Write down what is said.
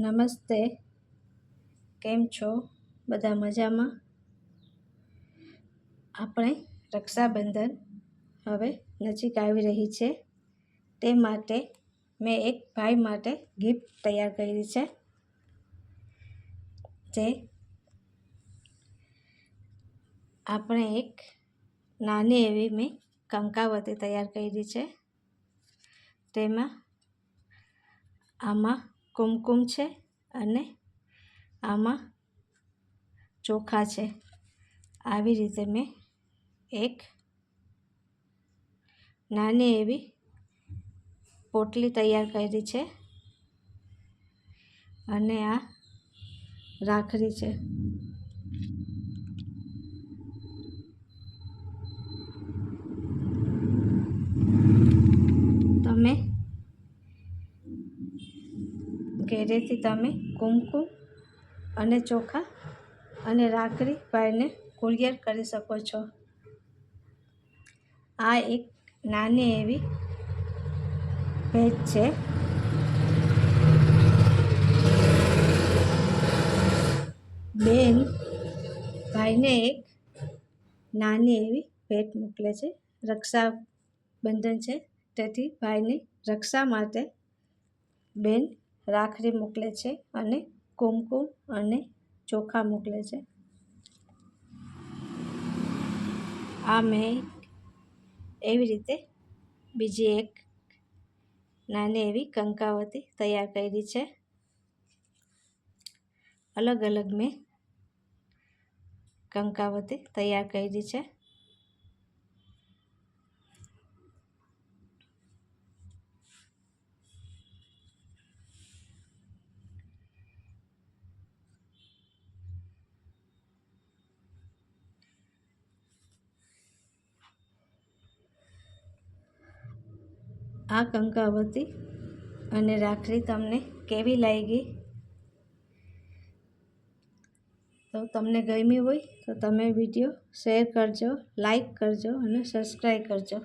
નમસ્તે, કેમ છો? બધા મજામાં? આપણે રક્ષાબંધન હવે નજીક આવી રહી છે, તે માટે મેં એક ભાઈ માટે ગિફ્ટ તૈયાર કરી છે. જે આપણે એક નાની એવી મેં કંકાવતી તૈયાર કરી છે. તેમાં આમાં કુમકુમ છે અને આમાં ચોખા છે. આવી રીતે મેં એક નાની એવી પોટલી તૈયાર કરી છે અને આ રાખડી છે. તમે ઘરેથી તમે કુમકુમ અને ચોખા અને રાખડી ભાઈને કુરિયર કરી શકો છો. આ એક નાની એવી ભેટ છે. બેન ભાઈને એક નાની એવી ભેટ મોકલે છે. રક્ષાબંધન છે, તેથી ભાઈની રક્ષા માટે બેન રાખડી મોકલે છે અને કુમકુમ અને ચોખા મોકલે છે. આ મેં એવી રીતે બીજી એક નાની એવી કંકાવતી તૈયાર કરી છે. અલગ અલગ મેં કંકાવતી તૈયાર કરી છે. આ કંકાવતી અને રાખડી તમને કેવી લાગી? તો તમને ગમી હોય તો તમે વિડીયો શેર કરજો, લાઈક કરજો અને સબસ્ક્રાઈબ કરજો.